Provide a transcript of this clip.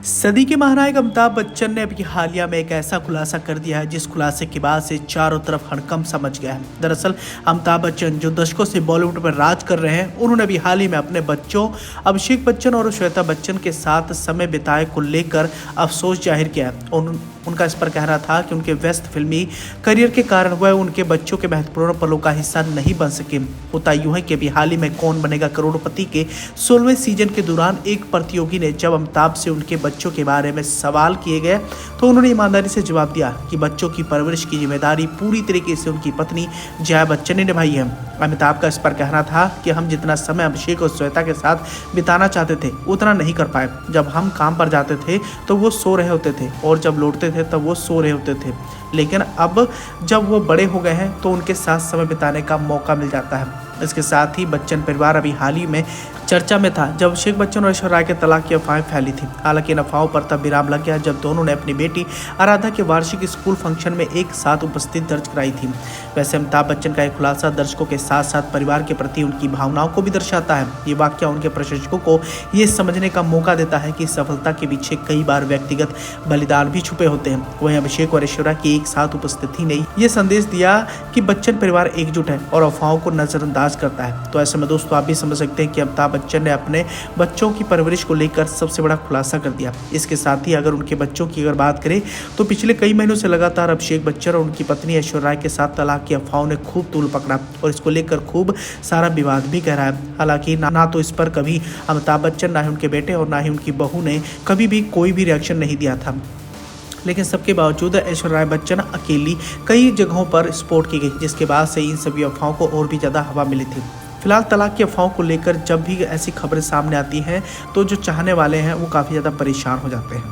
सदी के महानायक अमिताभ बच्चन ने अभी हालिया में एक ऐसा खुलासा कर दिया है जिस खुलासे के बाद से चारों तरफ हड़कंप समझ गया है। दरअसल अमिताभ बच्चन जो दशकों से बॉलीवुड पर राज कर रहे हैं, उन्होंने अभी हाल ही में अपने बच्चों अभिषेक बच्चन और श्वेता बच्चन के साथ समय बिताए को लेकर अफसोस जाहिर किया है। उनका इस पर कहना था कि उनके व्यस्त फिल्मी करियर के कारण वह उनके बच्चों के महत्वपूर्ण पलों का हिस्सा नहीं बन सके। होता यूं है कि अभी हाल ही में कौन बनेगा करोड़पति के 16वें सीजन के दौरान एक प्रतियोगी ने जब अमिताभ से उनके बच्चों के बारे में सवाल किए गए तो उन्होंने ईमानदारी से जवाब दिया कि बच्चों की परवरिश की जिम्मेदारी पूरी तरीके से उनकी पत्नी जया बच्चन ने निभाई है। अमिताभ का इस पर कहना था कि हम जितना समय अभिषेक और श्वेता के साथ बिताना चाहते थे उतना नहीं कर पाए। जब हम काम पर जाते थे तो वो सो रहे होते थे और जब लौटते थे तब वो सो रहे होते थे, लेकिन अब जब वो बड़े हो गए हैं तो उनके साथ समय बिताने का मौका मिल जाता है। इसके साथ ही बच्चन परिवार अभी हाल ही में चर्चा में था जब अभिषेक बच्चन और ऐश्वर्या राय के तलाक की अफवाहें फैली थी। हालांकि इन अफवाहों पर तब विराम लग गया जब दोनों ने अपनी बेटी आराध्या के वार्षिक स्कूल फंक्शन में एक साथ उपस्थित दर्ज कराई थी। वैसे अमिताभ बच्चन का एक खुलासा दर्शकों के साथ साथ परिवार के प्रति उनकी भावनाओं को भी दर्शाता है। ये वाक्य उनके प्रशंसकों को ये समझने का मौका देता है कि सफलता के पीछे कई बार व्यक्तिगत बलिदान भी छुपे होते हैं। वहीं अभिषेक और ऐश्वर्या की एक साथ उपस्थिति ने ये संदेश दिया कि बच्चन परिवार एकजुट है और अफवाहों को नजरअंदाज करता है। तो ऐसे में दोस्तों आप भी समझ सकते हैं कि अमिताभ बच्चन ने अपने बच्चों की परवरिश को लेकर सबसे बड़ा खुलासा कर दिया। इसके साथ ही अगर उनके बच्चों की अगर बात करें तो पिछले कई महीनों से लगातार अभिषेक बच्चन और उनकी पत्नी ऐश्वर्या राय के साथ तलाक की अफवाहों ने खूब तूल पकड़ा और इसको लेकर खूब सारा विवाद भी गहरा है। हालांकि ना तो इस पर कभी अमिताभ बच्चन, ना ही उनके बेटे और ना ही उनकी बहू ने कभी भी कोई भी रिएक्शन नहीं दिया था, लेकिन सबके बावजूद ऐश्वर्या राय बच्चन अकेली कई जगहों पर स्पॉट की गई, जिसके बाद से इन सभी अफवाहों को और भी ज़्यादा हवा मिली थी। फिलहाल तलाक की अफवाहों को लेकर जब भी ऐसी खबरें सामने आती हैं तो जो चाहने वाले हैं वो काफ़ी ज़्यादा परेशान हो जाते हैं।